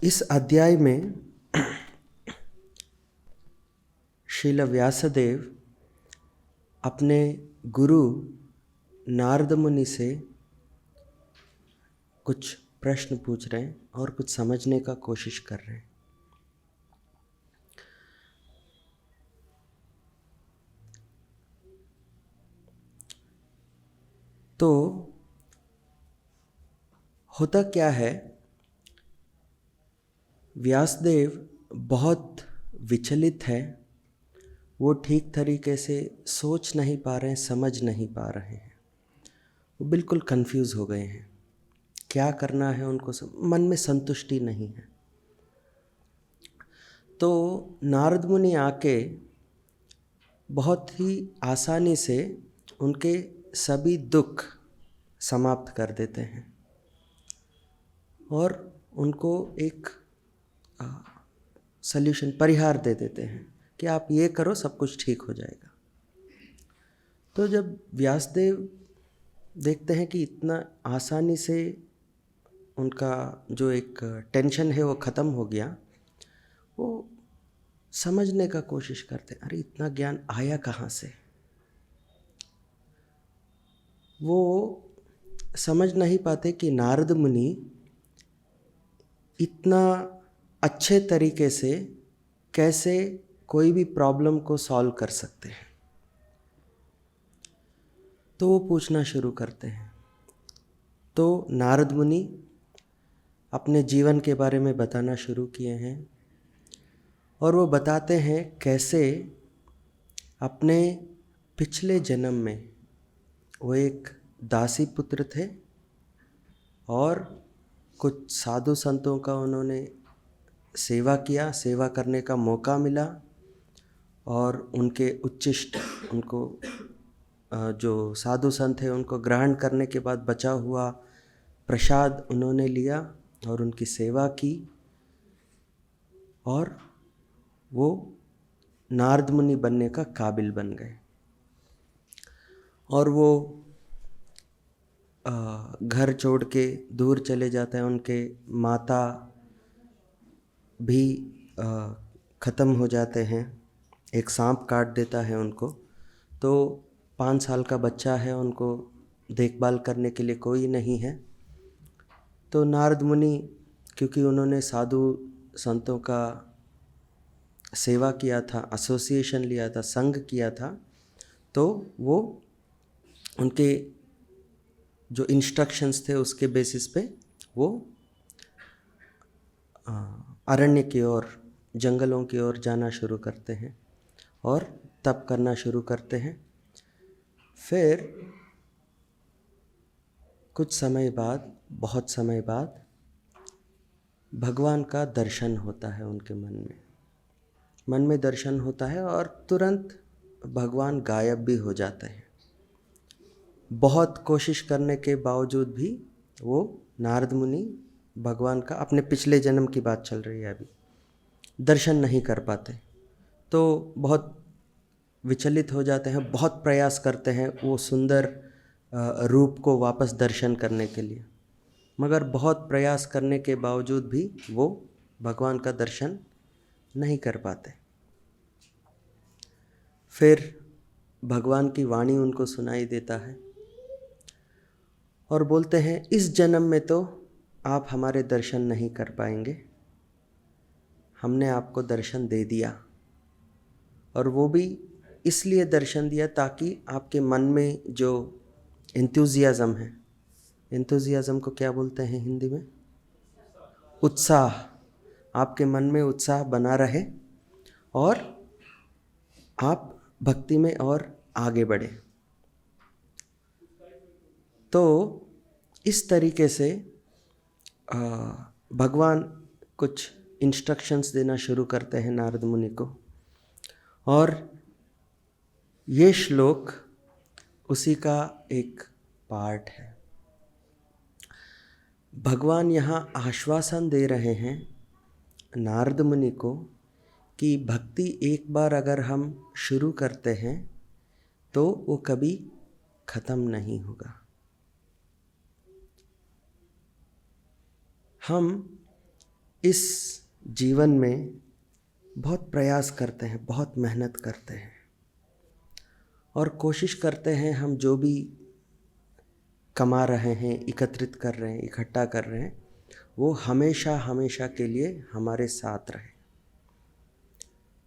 इस अध्याय में श्रील व्यासदेव अपने गुरु नारद मुनि से कुछ प्रश्न पूछ रहे हैं और कुछ समझने का कोशिश कर रहे हैं। तो होता क्या है, व्यासदेव बहुत विचलित है। वो ठीक तरीके से सोच नहीं पा रहे हैं, समझ नहीं पा रहे हैं। वो बिल्कुल कंफ्यूज हो गए हैं। क्या करना है उनको मन में संतुष्टि नहीं है। तो नारद मुनि आके बहुत ही आसानी से उनके सभी दुख समाप्त कर देते हैं और उनको एक सल्यूशन, परिहार दे देते हैं कि आप ये करो, सब कुछ ठीक हो जाएगा। तो जब व्यासदेव देखते हैं कि इतना आसानी से उनका जो एक टेंशन है वो ख़त्म हो गया, वो समझने का कोशिश करते हैं, अरे इतना ज्ञान आया कहाँ से। वो समझ नहीं पाते कि नारद मुनि इतना अच्छे तरीके से कैसे कोई भी प्रॉब्लम को सॉल्व कर सकते हैं। तो वो पूछना शुरू करते हैं। तो नारद मुनि अपने जीवन के बारे में बताना शुरू किए हैं और वो बताते हैं कैसे अपने पिछले जन्म में वो एक दासी पुत्र थे और कुछ साधु संतों का उन्होंने सेवा किया, सेवा करने का मौका मिला और उनके उच्छिष्ट, उनको जो साधु संत हैं उनको ग्रहण करने के बाद बचा हुआ प्रसाद उन्होंने लिया और उनकी सेवा की और वो नारद मुनि बनने का काबिल बन गए। और वो घर छोड़ के दूर चले जाते हैं। उनके माता भी ख़त्म हो जाते हैं, एक सांप काट देता है उनको। तो 5 साल का बच्चा है, उनको देखभाल करने के लिए कोई नहीं है। तो नारद मुनि, क्योंकि उन्होंने साधु संतों का सेवा किया था, एसोसिएशन लिया था, संग किया था, तो वो उनके जो इंस्ट्रक्शंस थे उसके बेसिस पे वो अरण्य की ओर, जंगलों की ओर जाना शुरू करते हैं और तप करना शुरू करते हैं। फिर कुछ समय बाद, बहुत समय बाद भगवान का दर्शन होता है उनके मन में दर्शन होता है और तुरंत भगवान गायब भी हो जाते हैं। बहुत कोशिश करने के बावजूद भी वो नारद मुनि भगवान का, अपने पिछले जन्म की बात चल रही है अभी, दर्शन नहीं कर पाते। तो बहुत विचलित हो जाते हैं, बहुत प्रयास करते हैं वो सुंदर रूप को वापस दर्शन करने के लिए, मगर बहुत प्रयास करने के बावजूद भी वो भगवान का दर्शन नहीं कर पाते। फिर भगवान की वाणी उनको सुनाई देता है और बोलते हैं, इस जन्म में तो आप हमारे दर्शन नहीं कर पाएंगे, हमने आपको दर्शन दे दिया। और वो भी इसलिए दर्शन दिया ताकि आपके मन में जो एंथुजियाज़म है, एंथुजियाज़म को क्या बोलते हैं हिंदी में? उत्साह। आपके मन में उत्साह बना रहे और आप भक्ति में और आगे बढ़े। तो इस तरीके से भगवान कुछ इंस्ट्रक्शंस देना शुरू करते हैं नारद मुनि को, और ये श्लोक उसी का एक पार्ट है। भगवान यहाँ आश्वासन दे रहे हैं नारद मुनि को कि भक्ति एक बार अगर हम शुरू करते हैं तो वो कभी ख़त्म नहीं होगा। हम इस जीवन में बहुत प्रयास करते हैं, बहुत मेहनत करते हैं और कोशिश करते हैं हम जो भी कमा रहे हैं, एकत्रित कर रहे हैं, इकट्ठा कर रहे हैं, वो हमेशा हमेशा के लिए हमारे साथ रहे।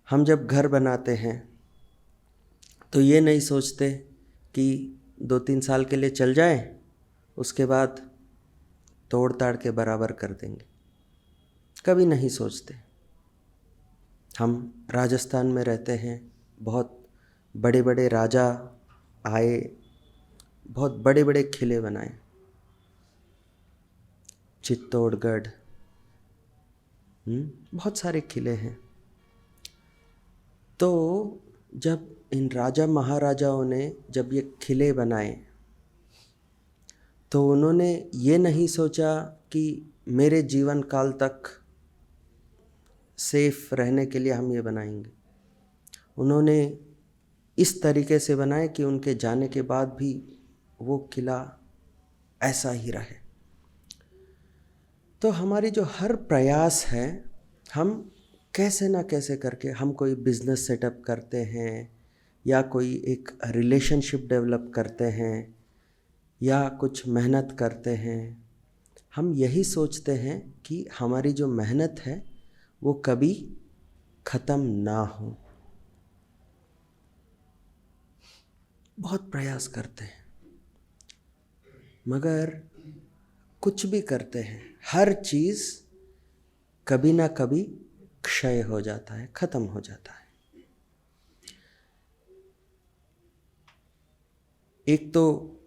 हम जब घर बनाते हैं तो ये नहीं सोचते कि 2-3 साल के लिए चल जाए, उसके बाद तोड़ ताड़ के बराबर कर देंगे, कभी नहीं सोचते। हम राजस्थान में रहते हैं, बहुत बड़े बड़े राजा आए, बहुत बड़े बड़े किले बनाए, चित्तौड़गढ़, बहुत सारे किले हैं। तो जब इन राजा महाराजाओं ने जब ये किले बनाए तो उन्होंने ये नहीं सोचा कि मेरे जीवन काल तक सेफ रहने के लिए हम ये बनाएंगे। उन्होंने इस तरीके से बनाए कि उनके जाने के बाद भी वो किला ऐसा ही रहे। तो हमारी जो हर प्रयास है, हम कैसे ना कैसे करके हम कोई बिजनेस सेटअप करते हैं या कोई एक रिलेशनशिप डेवलप करते हैं या कुछ मेहनत करते हैं, हम यही सोचते हैं कि हमारी जो मेहनत है वो कभी ख़त्म ना हो। बहुत प्रयास करते हैं, मगर कुछ भी करते हैं, हर चीज़ कभी ना कभी क्षय हो जाता है, ख़त्म हो जाता है। एक तो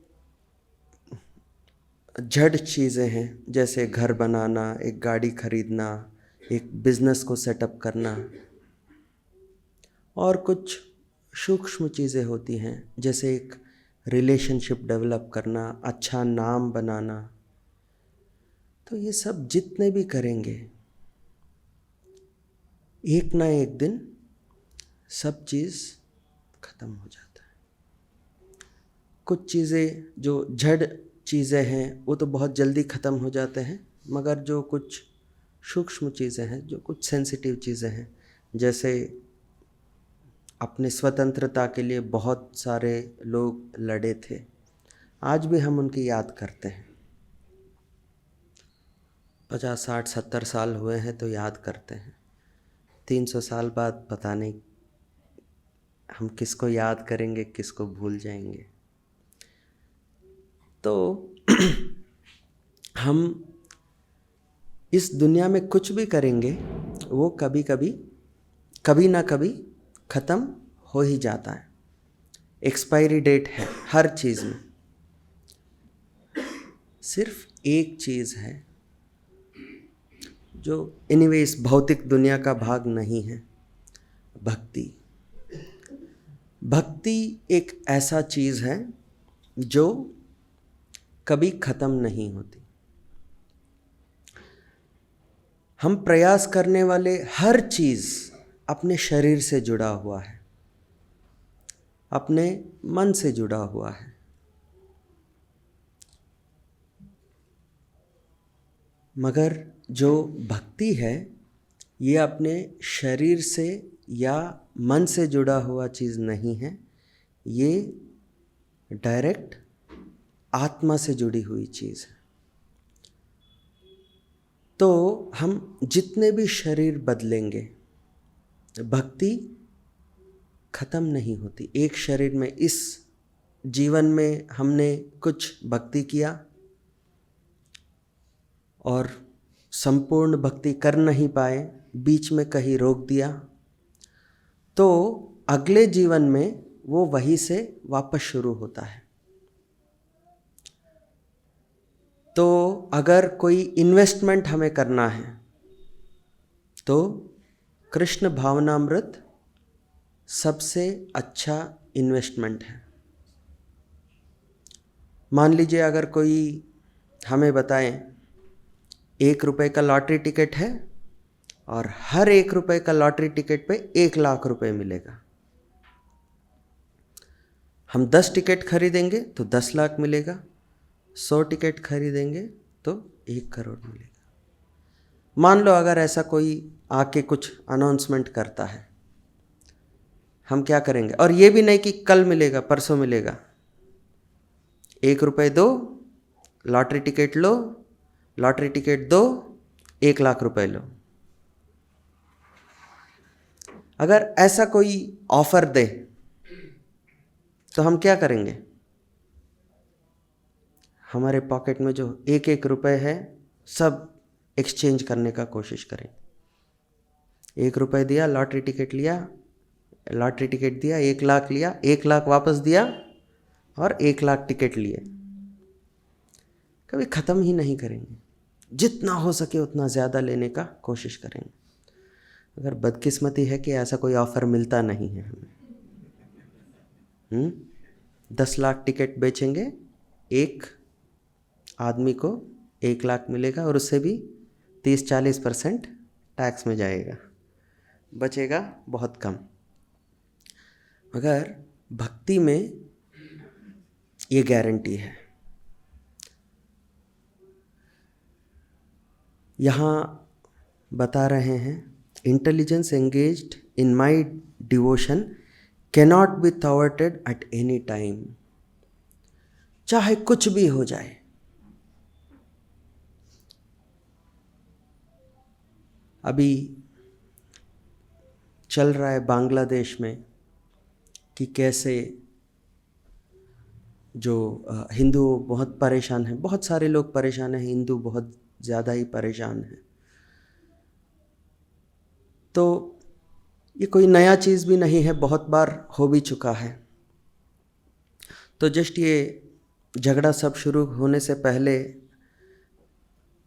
जड़ चीज़ें हैं, जैसे घर बनाना, एक गाड़ी खरीदना, एक बिजनेस को सेटअप करना, और कुछ सूक्ष्म चीज़ें होती हैं, जैसे एक रिलेशनशिप डेवलप करना, अच्छा नाम बनाना। तो ये सब जितने भी करेंगे, एक ना एक दिन सब चीज़ ख़त्म हो जाता है। कुछ चीज़ें जो जड़ चीज़ें हैं वो तो बहुत जल्दी ख़त्म हो जाते हैं, मगर जो कुछ सूक्ष्म चीज़ें हैं, जो कुछ सेंसिटिव चीज़ें हैं, जैसे अपने स्वतंत्रता के लिए बहुत सारे लोग लड़े थे, आज भी हम उनकी याद करते हैं। 50, 60, 70 साल हुए हैं तो याद करते हैं। 300 साल बाद पता नहीं हम किसको याद करेंगे, किसको भूल जाएंगे। तो हम इस दुनिया में कुछ भी करेंगे वो कभी कभी, कभी ना कभी ख़त्म हो ही जाता है। एक्सपायरी डेट है हर चीज़ में। सिर्फ एक चीज़ है जो एनीवे इस भौतिक दुनिया का भाग नहीं है, भक्ति। भक्ति एक ऐसा चीज़ है जो कभी ख़त्म नहीं होती। हम प्रयास करने वाले हर चीज़ अपने शरीर से जुड़ा हुआ है, अपने मन से जुड़ा हुआ है। मगर जो भक्ति है ये अपने शरीर से या मन से जुड़ा हुआ चीज़ नहीं है, ये डायरेक्ट आत्मा से जुड़ी हुई चीज़ है। तो हम जितने भी शरीर बदलेंगे, भक्ति ख़त्म नहीं होती। एक शरीर में, इस जीवन में हमने कुछ भक्ति किया और संपूर्ण भक्ति कर नहीं पाए, बीच में कहीं रोक दिया, तो अगले जीवन में वो वहीं से वापस शुरू होता है। तो अगर कोई इन्वेस्टमेंट हमें करना है तो कृष्ण भावनामृत सबसे अच्छा इन्वेस्टमेंट है। मान लीजिए अगर कोई हमें बताए 1 रुपये का लॉटरी टिकट है और हर 1 रुपये का लॉटरी टिकट पे 1 लाख रुपए मिलेगा। हम 10 टिकट खरीदेंगे तो 10 लाख मिलेगा, 100 टिकट खरीदेंगे तो 1 करोड़ मिलेगा। मान लो अगर ऐसा कोई आके कुछ अनाउंसमेंट करता है, हम क्या करेंगे? और ये भी नहीं कि कल मिलेगा परसों मिलेगा, 1 रुपये दो लॉटरी टिकट लो, लॉटरी टिकट दो 1 लाख रुपए लो। अगर ऐसा कोई ऑफर दे तो हम क्या करेंगे? हमारे पॉकेट में जो 1 रुपये है सब एक्सचेंज करने का कोशिश करें। 1 रुपये दिया, लॉटरी टिकट लिया, लॉटरी टिकट दिया, 1 लाख लिया, 1 लाख वापस दिया और 1 लाख टिकट लिए। कभी ख़त्म ही नहीं करेंगे, जितना हो सके उतना ज़्यादा लेने का कोशिश करेंगे। अगर बदकिस्मती है कि ऐसा कोई ऑफ़र मिलता नहीं है हमें। 10 लाख टिकट बेचेंगे, एक आदमी को 1 लाख मिलेगा और उससे भी 30-40% टैक्स में जाएगा, बचेगा बहुत कम। मगर भक्ति में ये गारंटी है। यहाँ बता रहे हैं, intelligence engaged in my devotion cannot be thwarted at any time. चाहे कुछ भी हो जाए, अभी चल रहा है बांग्लादेश में कि कैसे जो हिंदू बहुत परेशान हैं, बहुत सारे लोग परेशान हैं, हिंदू बहुत ज़्यादा ही परेशान हैं। तो ये कोई नया चीज़ भी नहीं है, बहुत बार हो भी चुका है। तो जस्ट ये झगड़ा सब शुरू होने से पहले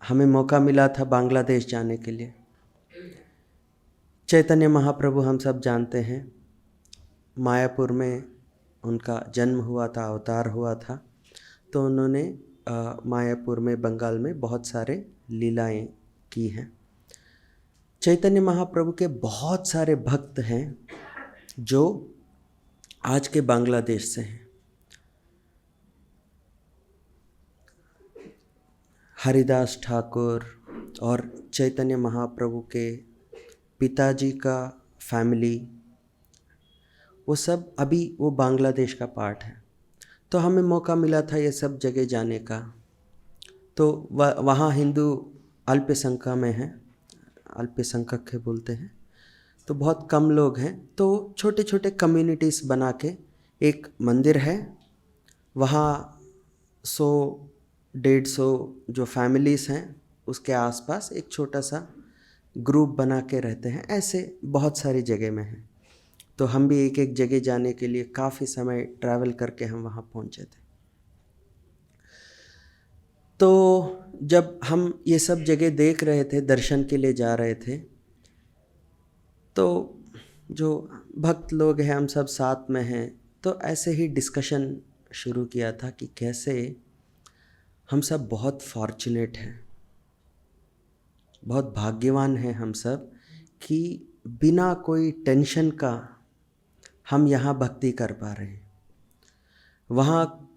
हमें मौका मिला था बांग्लादेश जाने के लिए। चैतन्य महाप्रभु हम सब जानते हैं, मायापुर में उनका जन्म हुआ था, अवतार हुआ था। तो उन्होंने मायापुर में, बंगाल में बहुत सारे लीलाएं की हैं। चैतन्य महाप्रभु के बहुत सारे भक्त हैं जो आज के बांग्लादेश से हैं। हरिदास ठाकुर और चैतन्य महाप्रभु के पिताजी का फैमिली, वो सब अभी वो बांग्लादेश का पार्ट है। तो हमें मौका मिला था ये सब जगह जाने का। तो वहाँ हिंदू अल्पसंख्यक में हैं, अल्पसंख्यक बोलते हैं, तो बहुत कम लोग हैं। तो छोटे छोटे कम्युनिटीज़ बना के एक मंदिर है, वहाँ 100-150 जो फैमिलीज़ हैं उसके आसपास एक छोटा सा ग्रुप बना के रहते हैं। ऐसे बहुत सारी जगह में हैं। तो हम भी एक एक जगह जाने के लिए काफ़ी समय ट्रैवल करके हम वहाँ पहुँचे थे। तो जब हम ये सब जगह देख रहे थे, दर्शन के लिए जा रहे थे, तो जो भक्त लोग हैं हम सब साथ में हैं, तो ऐसे ही डिस्कशन शुरू किया था कि कैसे हम सब बहुत फॉर्चुनेट हैं, बहुत भाग्यवान हैं हम सब कि बिना कोई टेंशन का हम यहाँ भक्ति कर पा रहे हैं। वहाँ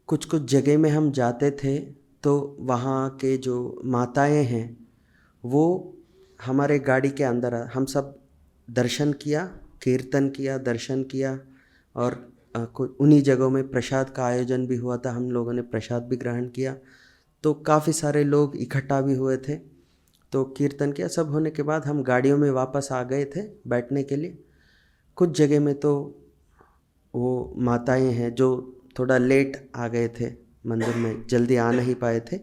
कुछ कुछ जगह में हम जाते थे तो वहाँ के जो माताएं हैं वो हमारे गाड़ी के अंदर, हम सब दर्शन किया, कीर्तन किया, दर्शन किया, और उन्हीं जगहों में प्रसाद का आयोजन भी हुआ था। हम लोगों ने प्रसाद भी ग्रहण किया। तो काफ़ी सारे लोग इकट्ठा भी हुए थे। तो कीर्तन किया, सब होने के बाद हम गाड़ियों में वापस आ गए थे बैठने के लिए। कुछ जगह में तो वो माताएं हैं जो थोड़ा लेट आ गए थे मंदिर में, जल्दी आ नहीं पाए थे।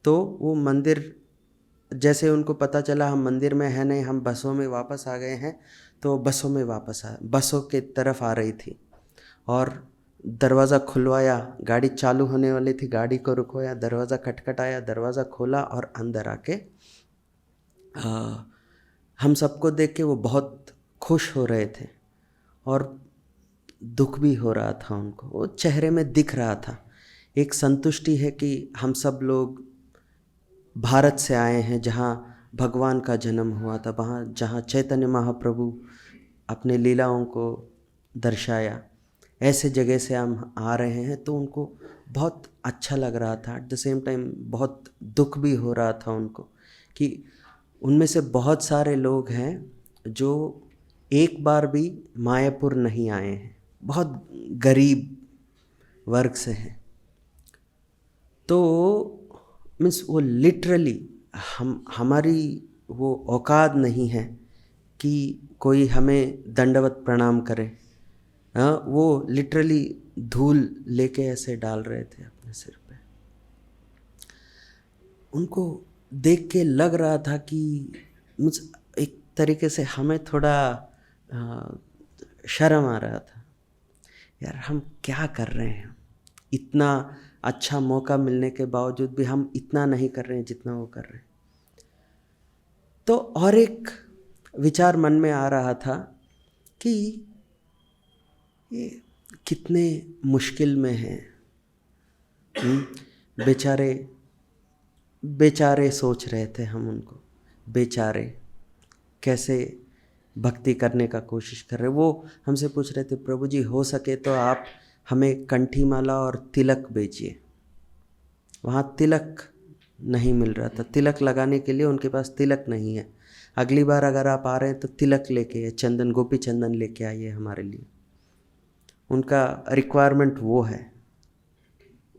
तो वो मंदिर, जैसे उनको पता चला हम मंदिर में हैं नहीं, हम बसों में वापस आ गए हैं, तो बसों में वापस बसों के तरफ आ रही थी और दरवाज़ा खुलवाया, गाड़ी चालू होने वाली थी, गाड़ी को रुकवाया, दरवाज़ा खटखटाया, दरवाज़ा खोला और अंदर आके हम सबको देख के वो बहुत खुश हो रहे थे और दुख भी हो रहा था उनको, वो चेहरे में दिख रहा था। एक संतुष्टि है कि हम सब लोग भारत से आए हैं जहाँ भगवान का जन्म हुआ था, वहाँ जहाँ चैतन्य महाप्रभु अपने लीलाओं को दर्शाया, ऐसे जगह से हम आ रहे हैं। तो उनको बहुत अच्छा लग रहा था। एट द सेम टाइम बहुत दुख भी हो रहा था उनको कि उनमें से बहुत सारे लोग हैं जो एक बार भी मायापुर नहीं आए हैं, बहुत गरीब वर्ग से हैं। तो मीन्स वो लिटरली हमारी वो औकात नहीं है कि कोई हमें दंडवत प्रणाम करे। हाँ, वो लिटरली धूल लेके ऐसे डाल रहे थे अपने सिर पे। उनको देख के लग रहा था कि मीन्स एक तरीके से हमें थोड़ा शर्म आ रहा था, यार हम क्या कर रहे हैं, इतना अच्छा मौका मिलने के बावजूद भी हम इतना नहीं कर रहे हैं जितना वो कर रहे हैं। तो और एक विचार मन में आ रहा था कि ये कितने मुश्किल में हैं, बेचारे बेचारे सोच रहे थे हम उनको, बेचारे कैसे भक्ति करने का कोशिश कर रहे। वो हमसे पूछ रहे थे, प्रभु जी हो सके तो आप हमें कंठी माला और तिलक बेचिए। वहाँ तिलक नहीं मिल रहा था, तिलक लगाने के लिए उनके पास तिलक नहीं है। अगली बार अगर आप आ रहे हैं तो तिलक लेके, चंदन, गोपी चंदन लेके आइए हमारे लिए। उनका रिक्वायरमेंट वो है,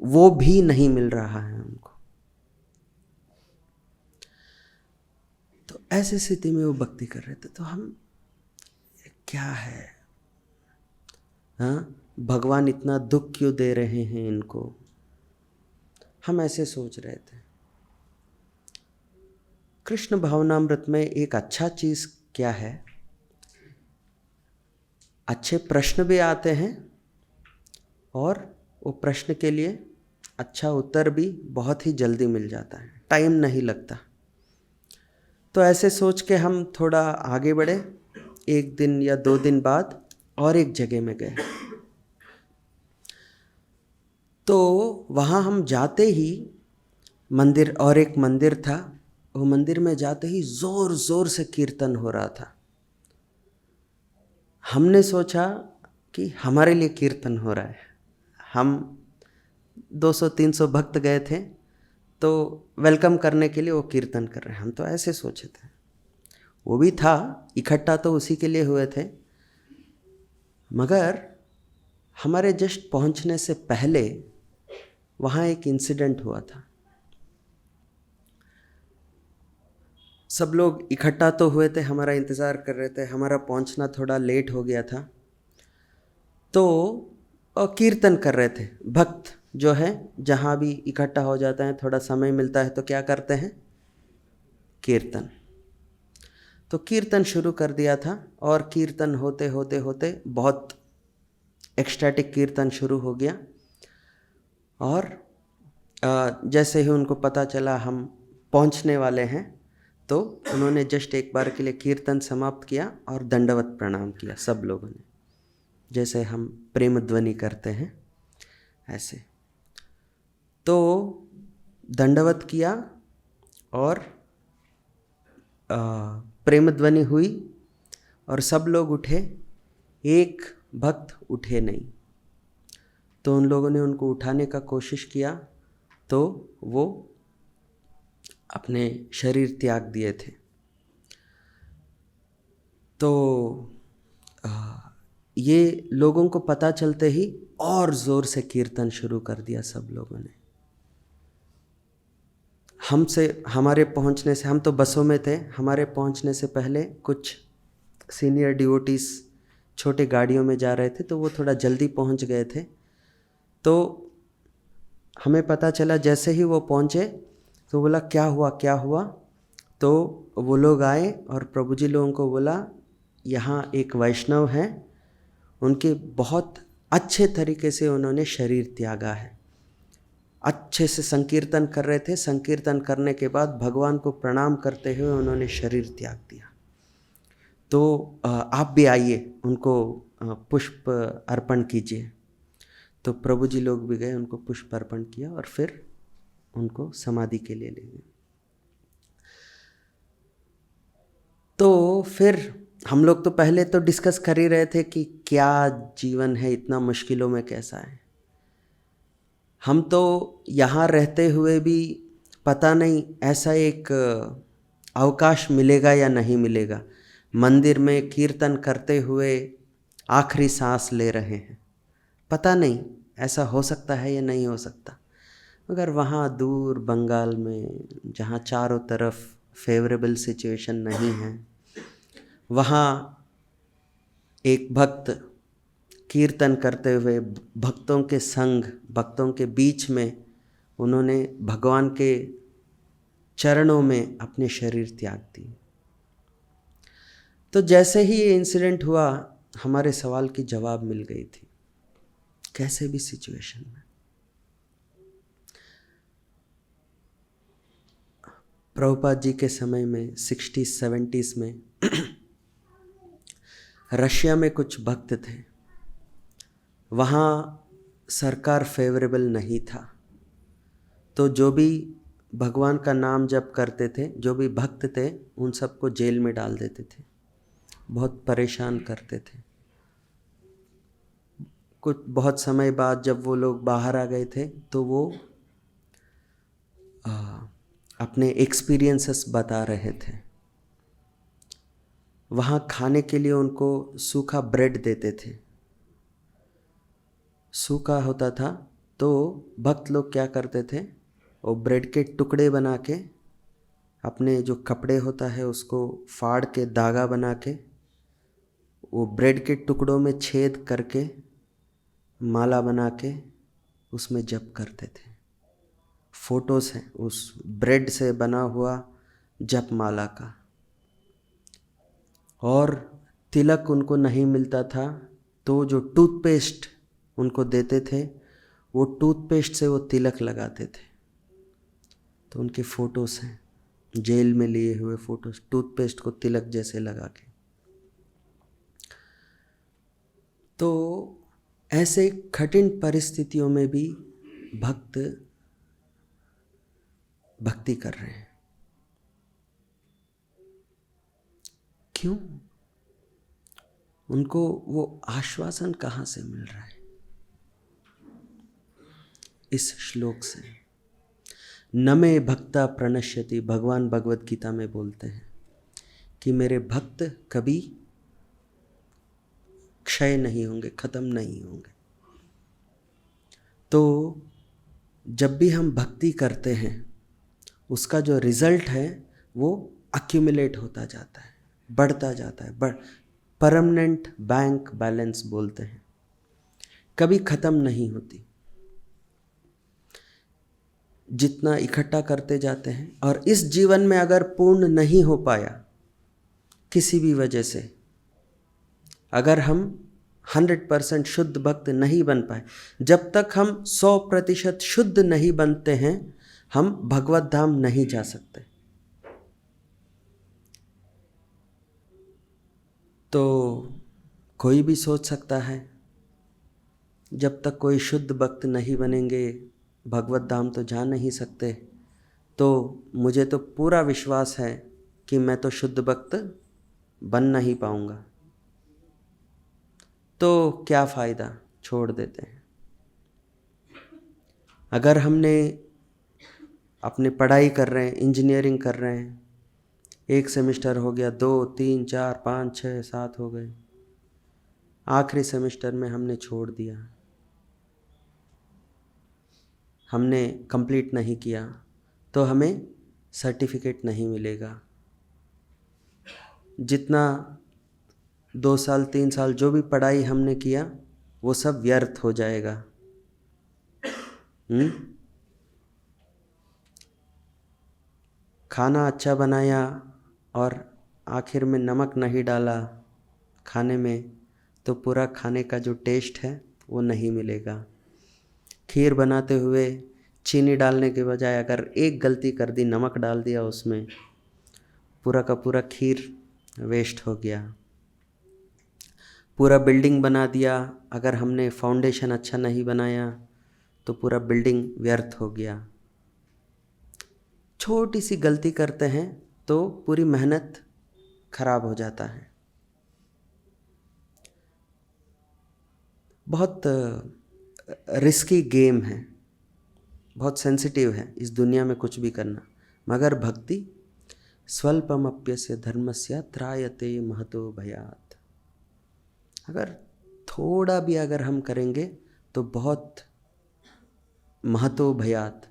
वो भी नहीं मिल रहा है उनको। तो ऐसी स्थिति में वो भक्ति कर रहे थे। तो हम क्या है, हाँ, भगवान इतना दुख क्यों दे रहे हैं इनको, हम ऐसे सोच रहे थे। कृष्ण भावनामृत में एक अच्छा चीज़ क्या है, अच्छे प्रश्न भी आते हैं और वो प्रश्न के लिए अच्छा उत्तर भी बहुत ही जल्दी मिल जाता है, टाइम नहीं लगता। तो ऐसे सोच के हम थोड़ा आगे बढ़े। एक दिन या 2 दिन बाद और एक जगह में गए। तो वहाँ हम जाते ही मंदिर, और एक मंदिर था, वो मंदिर में जाते ही ज़ोर ज़ोर से कीर्तन हो रहा था। हमने सोचा कि हमारे लिए कीर्तन हो रहा है। हम 200-300 भक्त गए थे, तो वेलकम करने के लिए वो कीर्तन कर रहे हैं, हम तो ऐसे सोचे थे। वो भी था, इकट्ठा तो उसी के लिए हुए थे। मगर हमारे जस्ट पहुंचने से पहले वहाँ एक इंसिडेंट हुआ था। सब लोग इकट्ठा तो हुए थे, हमारा इंतज़ार कर रहे थे, हमारा पहुंचना थोड़ा लेट हो गया था। तो कीर्तन कर रहे थे। भक्त जो है जहाँ भी इकट्ठा हो जाता है, थोड़ा समय मिलता है तो क्या करते हैं, कीर्तन। तो कीर्तन शुरू कर दिया था और कीर्तन होते होते होते बहुत एक्सटैटिक कीर्तन शुरू हो गया। और जैसे ही उनको पता चला हम पहुंचने वाले हैं, तो उन्होंने जस्ट एक बार के लिए कीर्तन समाप्त किया और दंडवत प्रणाम किया सब लोगों ने, जैसे हम प्रेम ध्वनि करते हैं ऐसे। तो दंडवत किया और प्रेम ध्वनि हुई और सब लोग उठे, एक भक्त उठे नहीं। तो उन लोगों ने उनको उठाने का कोशिश किया, तो वो अपने शरीर त्याग दिए थे। तो ये लोगों को पता चलते ही और ज़ोर से कीर्तन शुरू कर दिया सब लोगों ने। हमारे पहुंचने से, हम तो बसों में थे, हमारे पहुंचने से पहले कुछ सीनियर डिवोटीज छोटे गाड़ियों में जा रहे थे, तो वो थोड़ा जल्दी पहुंच गए थे। तो हमें पता चला जैसे ही वो पहुंचे तो बोला क्या हुआ क्या हुआ। तो वो लोग आए और प्रभु जी लोगों को बोला यहाँ एक वैष्णव हैं, उनके बहुत अच्छे तरीके से उन्होंने शरीर त्यागा है। अच्छे से संकीर्तन कर रहे थे, संकीर्तन करने के बाद भगवान को प्रणाम करते हुए उन्होंने शरीर त्याग दिया। तो आप भी आइए, उनको पुष्प अर्पण कीजिए। तो प्रभु जी लोग भी गए, उनको पुष्प अर्पण किया और फिर उनको समाधि के लिए ले गए। तो फिर हम लोग तो पहले तो डिस्कस कर ही रहे थे कि क्या जीवन है, इतना मुश्किलों में कैसा है। हम तो यहाँ रहते हुए भी पता नहीं ऐसा एक अवकाश मिलेगा या नहीं मिलेगा। मंदिर में कीर्तन करते हुए आखिरी सांस ले रहे हैं, पता नहीं ऐसा हो सकता है या नहीं हो सकता। मगर वहाँ दूर बंगाल में, जहाँ चारों तरफ फेवरेबल सिचुएशन नहीं है, वहाँ एक भक्त कीर्तन करते हुए भक्तों के संग, भक्तों के बीच में उन्होंने भगवान के चरणों में अपने शरीर त्याग दिए। तो जैसे ही ये इंसिडेंट हुआ, हमारे सवाल की जवाब मिल गई थी, कैसे भी सिचुएशन में। प्रभुपाद जी के समय में 60s-70s में रशिया में कुछ भक्त थे, वहाँ सरकार फेवरेबल नहीं था, तो जो भी भगवान का नाम जप करते थे, जो भी भक्त थे, उन सबको जेल में डाल देते थे, बहुत परेशान करते थे। कुछ बहुत समय बाद जब वो लोग बाहर आ गए थे, तो वो अपने एक्सपीरियंसेस बता रहे थे। वहाँ खाने के लिए उनको सूखा ब्रेड देते थे, सूखा होता था, तो भक्त लोग क्या करते थे, वो ब्रेड के टुकड़े बना के अपने जो कपड़े होता है उसको फाड़ के धागा बना के वो ब्रेड के टुकड़ों में छेद करके माला बना के उसमें जप करते थे। फोटोज़ हैं उस ब्रेड से बना हुआ जप माला का। और तिलक उनको नहीं मिलता था, तो जो टूथपेस्ट उनको देते थे, वो टूथपेस्ट से वो तिलक लगाते थे। तो उनके फ़ोटोज़ हैं, जेल में लिए हुए फ़ोटोज़, टूथपेस्ट को तिलक जैसे लगा के। तो ऐसे कठिन परिस्थितियों में भी भक्त भक्ति कर रहे हैं। क्यों? उनको वो आश्वासन कहाँ से मिल रहा है? इस श्लोक से, न मे भक्ता प्रणश्यति, भगवान भगवत गीता में बोलते हैं कि मेरे भक्त कभी क्षय नहीं होंगे, खत्म नहीं होंगे। तो जब भी हम भक्ति करते हैं, उसका जो रिजल्ट है वो अक्यूमुलेट होता जाता है, बढ़ता जाता है, परमानेंट बैंक बैलेंस बोलते हैं, कभी ख़त्म नहीं होती। जितना इकट्ठा करते जाते हैं, और इस जीवन में अगर पूर्ण नहीं हो पाया किसी भी वजह से, अगर हम 100% शुद्ध भक्त नहीं बन पाए, जब तक हम 100% शुद्ध नहीं बनते हैं, हम भगवत धाम नहीं जा सकते। तो कोई भी सोच सकता है, जब तक कोई शुद्ध भक्त नहीं बनेंगे भगवत धाम तो जा नहीं सकते। तो मुझे तो पूरा विश्वास है कि मैं तो शुद्ध भक्त बन नहीं पाऊंगा, तो क्या फ़ायदा, छोड़ देते हैं। अगर हमने अपनी पढ़ाई कर रहे हैं, इंजीनियरिंग कर रहे हैं, 1 सेमेस्टर हो गया, 2, 3, 4, 5, 6, 7 हो गए, आखिरी सेमेस्टर में हमने छोड़ दिया, हमने कंप्लीट नहीं किया, तो हमें सर्टिफिकेट नहीं मिलेगा। जितना 2 साल 3 साल जो भी पढ़ाई हमने किया वो सब व्यर्थ हो जाएगा। खाना अच्छा बनाया और आखिर में नमक नहीं डाला खाने में, तो पूरा खाने का जो टेस्ट है वो नहीं मिलेगा। खीर बनाते हुए चीनी डालने के बजाय अगर एक गलती कर दी, नमक डाल दिया उसमें, पूरा का पूरा खीर वेस्ट हो गया। पूरा बिल्डिंग बना दिया, अगर हमने फाउंडेशन अच्छा नहीं बनाया तो पूरा बिल्डिंग व्यर्थ हो गया। छोटी सी गलती करते हैं तो पूरी मेहनत खराब हो जाता है। बहुत रिस्की गेम है, बहुत सेंसिटिव है इस दुनिया में कुछ भी करना। मगर भक्ति स्वल्पमप्यस्य धर्मस्य त्रायते महतो भयात्। अगर थोड़ा भी अगर हम करेंगे तो बहुत महतो भयात्,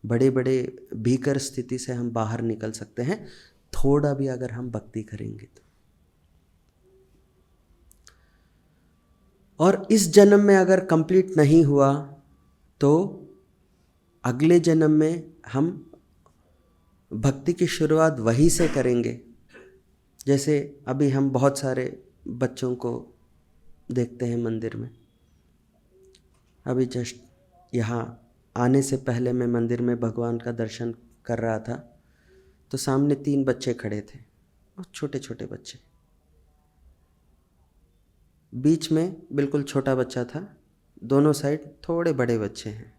बड़े बड़े भीकर स्थिति से हम बाहर निकल सकते हैं, थोड़ा भी अगर हम भक्ति करेंगे तो। और इस जन्म में अगर कंप्लीट नहीं हुआ तो अगले जन्म में हम भक्ति की शुरुआत वहीं से करेंगे। जैसे अभी हम बहुत सारे बच्चों को देखते हैं मंदिर में। अभी जस्ट यहाँ आने से पहले मैं मंदिर में भगवान का दर्शन कर रहा था तो सामने 3 बच्चे खड़े थे, और छोटे छोटे बच्चे। बीच में बिल्कुल छोटा बच्चा था, दोनों साइड थोड़े बड़े बच्चे हैं।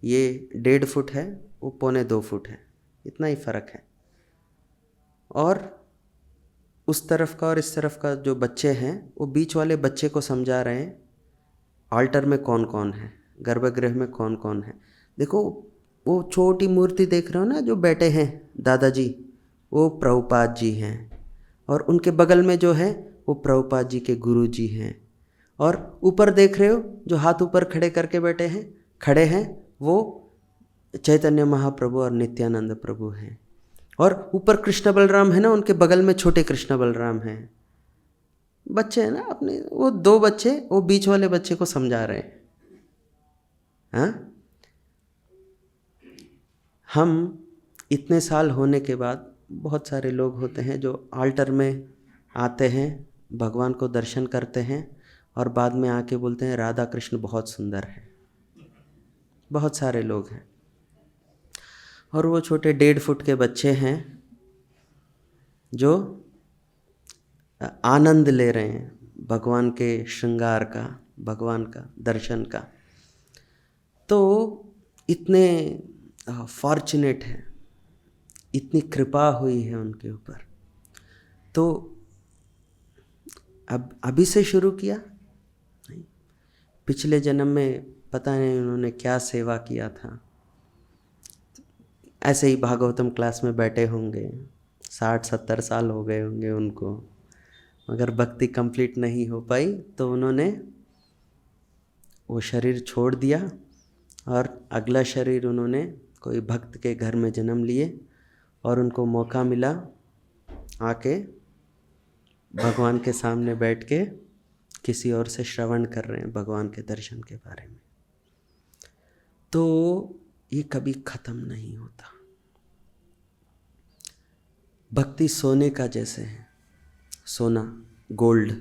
ये 1.5 फुट है, वो 1.25 फुट है, इतना ही फ़र्क है। और उस तरफ का और इस तरफ का जो बच्चे हैं वो बीच वाले बच्चे को समझा रहे हैं ऑल्टर में कौन कौन है, गर्भगृह में कौन कौन है। देखो वो छोटी मूर्ति देख रहे हो ना जो बैठे हैं दादाजी, वो प्रभुपाद जी हैं, और उनके बगल में जो है वो प्रभुपाद जी के गुरु जी हैं। और ऊपर देख रहे हो जो हाथ ऊपर खड़े करके बैठे हैं, खड़े हैं, वो चैतन्य महाप्रभु और नित्यानंद प्रभु हैं। और ऊपर कृष्ण बलराम है ना, उनके बगल में छोटे कृष्ण बलराम हैं। बच्चे हैं ना अपने, वो 2 बच्चे वो बीच वाले बच्चे को समझा रहे हैं। हाँ, हम इतने साल होने के बाद बहुत सारे लोग होते हैं जो ऑल्टर में आते हैं, भगवान को दर्शन करते हैं और बाद में आके बोलते हैं राधा कृष्ण बहुत सुंदर है। बहुत सारे लोग हैं। और वो छोटे 1.5 फुट के बच्चे हैं जो आनंद ले रहे हैं भगवान के श्रृंगार का, भगवान का दर्शन का। तो इतने फॉर्चुनेट हैं, इतनी कृपा हुई है उनके ऊपर। तो अब अभी से शुरू किया नहीं, पिछले जन्म में पता नहीं उन्होंने क्या सेवा किया था। ऐसे ही भागवतम क्लास में बैठे होंगे, 60-70 साल हो गए होंगे उनको, मगर भक्ति कंप्लीट नहीं हो पाई तो उन्होंने वो शरीर छोड़ दिया और अगला शरीर उन्होंने कोई भक्त के घर में जन्म लिए और उनको मौका मिला आके भगवान के सामने बैठ के किसी और से श्रवण कर रहे हैं भगवान के दर्शन के बारे में। तो ये कभी ख़त्म नहीं होता। भक्ति सोने का जैसे है, सोना, गोल्ड,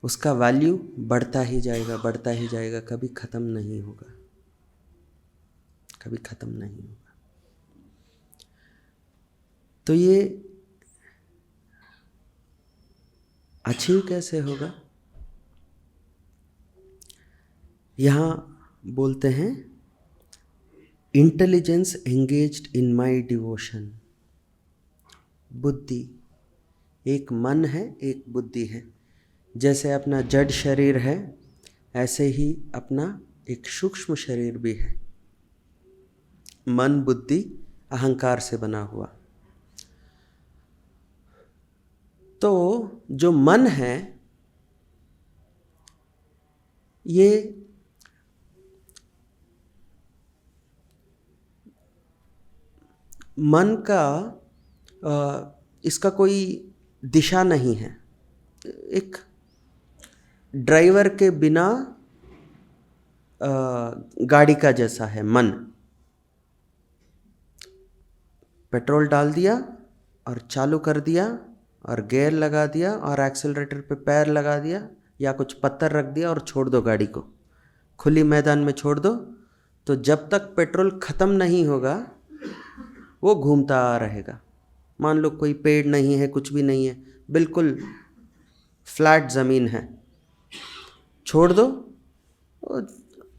उसका वैल्यू बढ़ता ही जाएगा, बढ़ता ही जाएगा, कभी ख़त्म नहीं होगा, कभी ख़त्म नहीं होगा। तो ये अचीव कैसे होगा? यहाँ बोलते हैं intelligence engaged in my devotion. बुद्धि, एक मन है, एक बुद्धि है। जैसे अपना जड़ शरीर है, ऐसे ही अपना एक सूक्ष्म शरीर भी है, मन, बुद्धि, अहंकार से बना हुआ। तो जो मन है ये मन का इसका कोई दिशा नहीं है। एक ड्राइवर के बिना गाड़ी का जैसा है मन। पेट्रोल डाल दिया और चालू कर दिया और गियर लगा दिया और एक्सेलरेटर पे पैर लगा दिया या कुछ पत्थर रख दिया और छोड़ दो गाड़ी को, खुली मैदान में छोड़ दो, तो जब तक पेट्रोल ख़त्म नहीं होगा वो घूमता रहेगा। मान लो कोई पेड़ नहीं है, कुछ भी नहीं है, बिल्कुल फ्लैट ज़मीन है, छोड़ दो, वो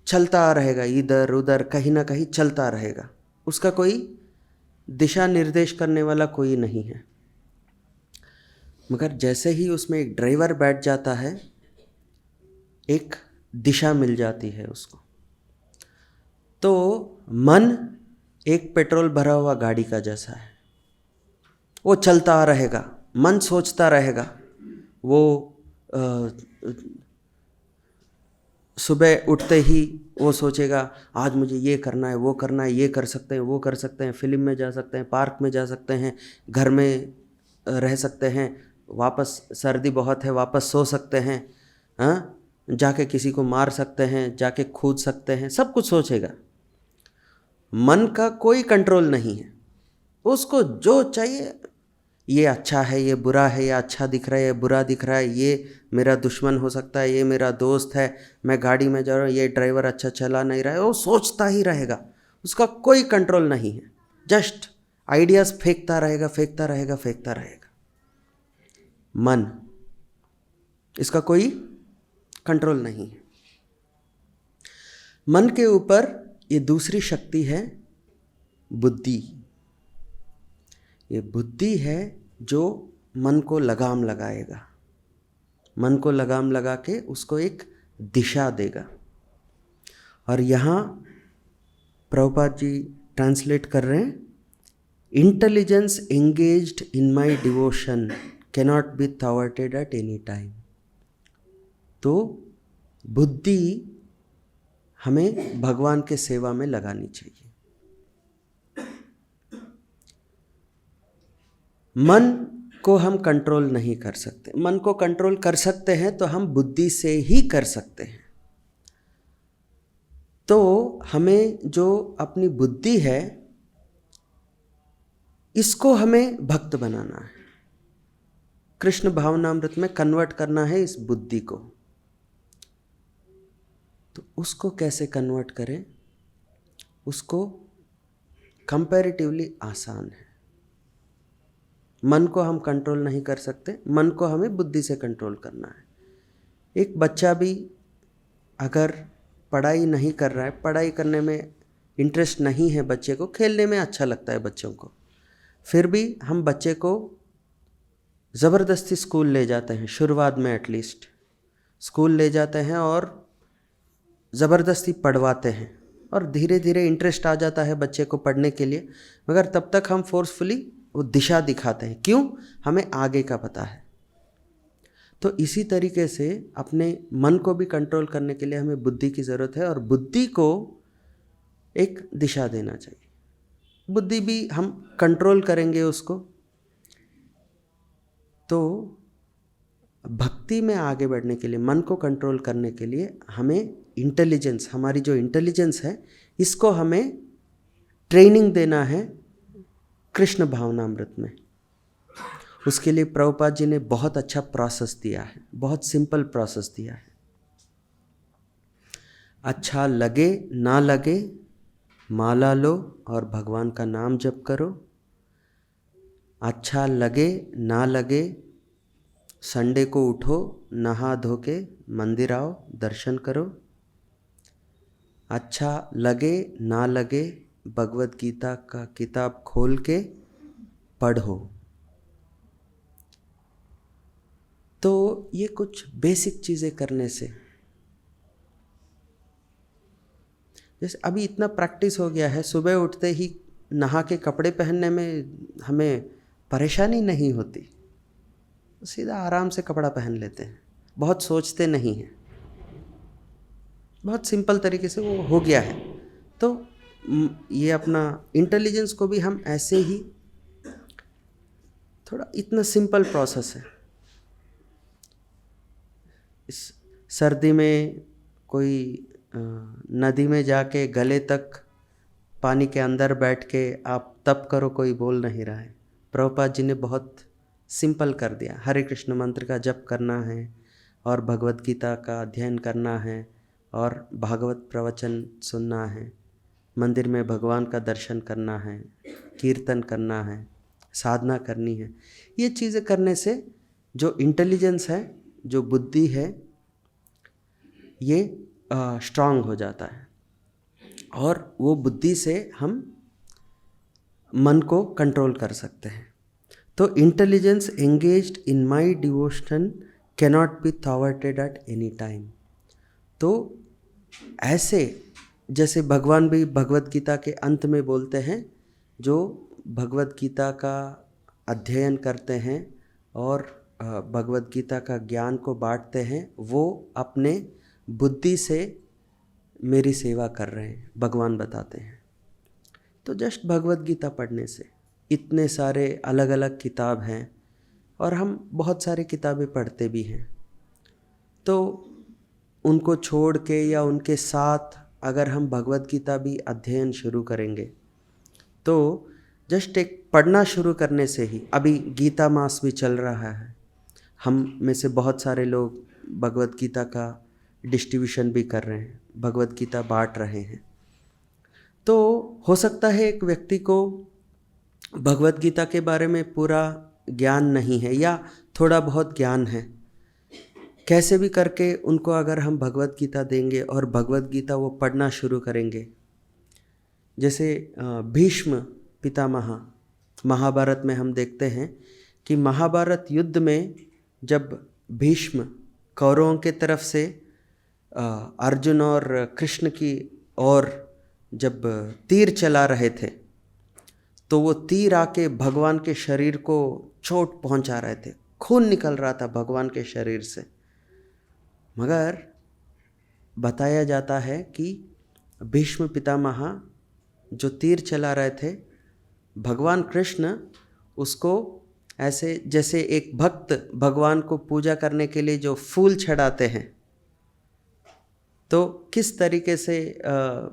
चलता रहेगा, इधर उधर कहीं ना कहीं चलता रहेगा। उसका कोई दिशा निर्देश करने वाला कोई नहीं है। मगर जैसे ही उसमें एक ड्राइवर बैठ जाता है, एक दिशा मिल जाती है उसको। तो मन एक पेट्रोल भरा हुआ गाड़ी का जैसा है। वो चलता रहेगा, मन सोचता रहेगा। वो सुबह उठते ही वो सोचेगा आज मुझे ये करना है, वो करना है, ये कर सकते हैं, वो कर सकते हैं, फिल्म में जा सकते हैं, पार्क में जा सकते हैं, घर में रह सकते हैं, वापस सर्दी बहुत है वापस सो सकते हैं, हाँ, जाके किसी को मार सकते हैं, जाके कूद सकते हैं, सब कुछ सोचेगा। मन का कोई कंट्रोल नहीं है। उसको जो चाहिए, ये अच्छा है, ये बुरा है, ये अच्छा दिख रहा है, ये बुरा दिख रहा है, ये मेरा दुश्मन हो सकता है, ये मेरा दोस्त है, मैं गाड़ी में जा रहा हूँ, ये ड्राइवर अच्छा चला नहीं रहा है, वो सोचता ही रहेगा। उसका कोई कंट्रोल नहीं है। जस्ट आइडियाज़ फेंकता रहेगा, फेंकता रहेगा, फेंकता रहेगा। मन, इसका कोई कंट्रोल नहीं है। मन के ऊपर ये दूसरी शक्ति है बुद्धि। ये बुद्धि है जो मन को लगाम लगाएगा, मन को लगाम लगा के उसको एक दिशा देगा। और यहाँ प्रभुपाद जी ट्रांसलेट कर रहे हैं, intelligence engaged in my devotion cannot be thwarted at any time. तो बुद्धि हमें भगवान के सेवा में लगानी चाहिए। मन को हम कंट्रोल नहीं कर सकते। मन को कंट्रोल कर सकते हैं तो हम बुद्धि से ही कर सकते हैं। तो हमें जो अपनी बुद्धि है, इसको हमें भक्त बनाना है, कृष्ण भावनामृत में कन्वर्ट करना है इस बुद्धि को। तो उसको कैसे कन्वर्ट करें? उसको कंपैरेटिवली आसान है। मन को हम कंट्रोल नहीं कर सकते, मन को हमें बुद्धि से कंट्रोल करना है। एक बच्चा भी अगर पढ़ाई नहीं कर रहा है, पढ़ाई करने में इंटरेस्ट नहीं है बच्चे को, खेलने में अच्छा लगता है बच्चों को, फिर भी हम बच्चे को ज़बरदस्ती स्कूल ले जाते हैं, शुरुआत में एटलीस्ट स्कूल ले जाते हैं और ज़बरदस्ती पढ़वाते हैं, और धीरे धीरे इंटरेस्ट आ जाता है बच्चे को पढ़ने के लिए। मगर तब तक हम फोर्सफुली वो दिशा दिखाते हैं। क्यों? हमें आगे का पता है। तो इसी तरीके से अपने मन को भी कंट्रोल करने के लिए हमें बुद्धि की ज़रूरत है, और बुद्धि को एक दिशा देना चाहिए। बुद्धि भी हम कंट्रोल करेंगे उसको, तो भक्ति में आगे बढ़ने के लिए, मन को कंट्रोल करने के लिए हमें इंटेलिजेंस, हमारी जो इंटेलिजेंस है, इसको हमें ट्रेनिंग देना है कृष्ण भावनामृत में। उसके लिए प्रभुपाद जी ने बहुत अच्छा प्रोसेस दिया है, बहुत सिंपल प्रोसेस दिया है। अच्छा लगे ना लगे, माला लो और भगवान का नाम जप करो। अच्छा लगे ना लगे, संडे को उठो, नहा धो के मंदिर आओ, दर्शन करो। अच्छा लगे ना लगे, भगवत गीता का किताब खोल के पढ़ो। तो ये कुछ बेसिक चीज़ें करने से, जैसे अभी इतना प्रैक्टिस हो गया है, सुबह उठते ही नहा के कपड़े पहनने में हमें परेशानी नहीं होती, सीधा आराम से कपड़ा पहन लेते हैं, बहुत सोचते नहीं हैं, बहुत सिंपल तरीके से वो हो गया है। तो ये अपना इंटेलिजेंस को भी हम ऐसे ही, थोड़ा इतना सिंपल प्रोसेस है। इस सर्दी में कोई नदी में जाके गले तक पानी के अंदर बैठ के आप तप करो, कोई बोल नहीं रहा है। प्रभुपाद जी ने बहुत सिंपल कर दिया। हरे कृष्ण मंत्र का जप करना है और भगवत गीता का अध्ययन करना है और भागवत प्रवचन सुनना है, मंदिर में भगवान का दर्शन करना है, कीर्तन करना है, साधना करनी है। ये चीज़ें करने से जो इंटेलिजेंस है, जो बुद्धि है, ये स्ट्रांग हो जाता है, और वो बुद्धि से हम मन को कंट्रोल कर सकते हैं। तो intelligence engaged in my devotion cannot be thwarted at any time. तो ऐसे जैसे भगवान भी भगवत गीता के अंत में बोलते हैं, जो भगवत गीता का अध्ययन करते हैं और भगवत गीता का ज्ञान को बांटते हैं, वो अपने बुद्धि से मेरी सेवा कर रहे हैं, भगवान बताते हैं। तो जस्ट भगवत गीता पढ़ने से, इतने सारे अलग अलग किताब हैं और हम बहुत सारे किताबें पढ़ते भी हैं, तो उनको छोड़ के या उनके साथ अगर हम भगवत गीता भी अध्ययन शुरू करेंगे, तो जस्ट एक पढ़ना शुरू करने से ही, अभी गीता मास भी चल रहा है, हम में से बहुत सारे लोग भगवत गीता का डिस्ट्रीब्यूशन भी कर रहे हैं, भगवत गीता बांट रहे हैं। तो हो सकता है एक व्यक्ति को भगवत गीता के बारे में पूरा ज्ञान नहीं है या थोड़ा बहुत ज्ञान है, कैसे भी करके उनको अगर हम भगवत गीता देंगे और भगवत गीता वो पढ़ना शुरू करेंगे। जैसे भीष्म पितामह, महाभारत में हम देखते हैं कि महाभारत युद्ध में जब भीष्म कौरवों के तरफ से अर्जुन और कृष्ण की ओर जब तीर चला रहे थे, तो वो तीर आके भगवान के शरीर को चोट पहुंचा रहे थे, खून निकल रहा था भगवान के शरीर से। मगर बताया जाता है कि भीष्म पितामह जो तीर चला रहे थे, भगवान कृष्ण उसको ऐसे, जैसे एक भक्त भगवान को पूजा करने के लिए जो फूल चढ़ाते हैं, तो किस तरीके से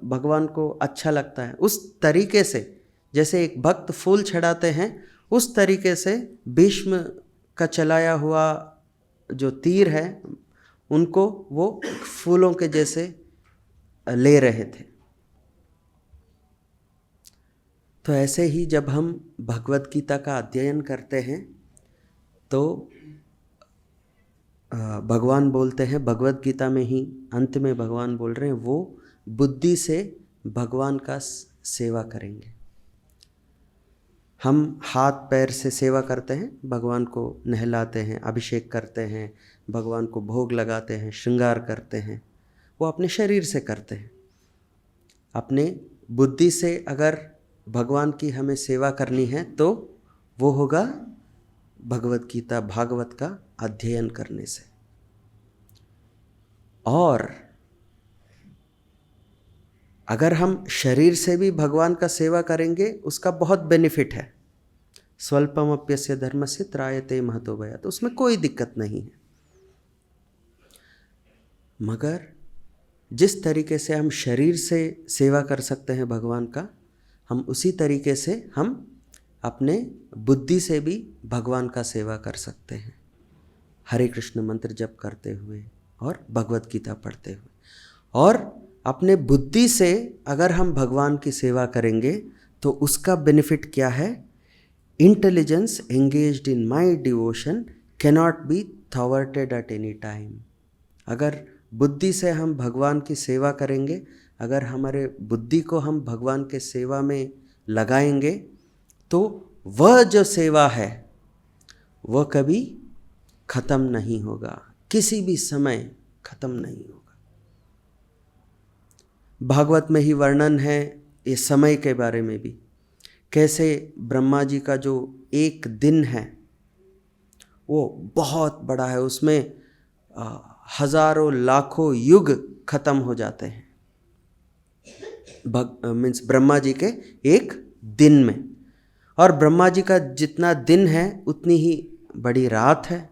भगवान को अच्छा लगता है, उस तरीके से जैसे एक भक्त फूल चढ़ाते हैं, उस तरीके से भीष्म का चलाया हुआ जो तीर है, उनको वो फूलों के जैसे ले रहे थे। तो ऐसे ही जब हम भगवत गीता का अध्ययन करते हैं, तो भगवान बोलते हैं, भगवत गीता में ही अंत में भगवान बोल रहे हैं, वो बुद्धि से भगवान का सेवा करेंगे। हम हाथ पैर से सेवा करते हैं, भगवान को नहलाते हैं, अभिषेक करते हैं, भगवान को भोग लगाते हैं, श्रृंगार करते हैं, वो अपने शरीर से करते हैं। अपने बुद्धि से अगर भगवान की हमें सेवा करनी है, तो वो होगा भगवत गीता भागवत का अध्ययन करने से। और अगर हम शरीर से भी भगवान का सेवा करेंगे, उसका बहुत बेनिफिट है। स्वल्पमप्यस्य धर्मस्य त्रायते महतो भयात्, तो उसमें कोई दिक्कत नहीं है। मगर जिस तरीके से हम शरीर से सेवा कर सकते हैं भगवान का, हम उसी तरीके से हम अपने बुद्धि से भी भगवान का सेवा कर सकते हैं, हरे कृष्ण मंत्र जप करते हुए और भगवत गीता पढ़ते हुए। और अपने बुद्धि से अगर हम भगवान की सेवा करेंगे, तो उसका बेनिफिट क्या है? Intelligence engaged in my devotion cannot be thwarted at any time. अगर बुद्धि से हम भगवान की सेवा करेंगे, अगर हमारे बुद्धि को हम भगवान के सेवा में लगाएंगे, तो वह जो सेवा है वह कभी ख़त्म नहीं होगा, किसी भी समय ख़त्म नहीं होगा। भागवत में ही वर्णन है इस समय के बारे में भी, कैसे ब्रह्मा जी का जो एक दिन है वो बहुत बड़ा है, उसमें हजारों लाखों युग खत्म हो जाते हैं, मीन्स ब्रह्मा जी के एक दिन में। और ब्रह्मा जी का जितना दिन है उतनी ही बड़ी रात है।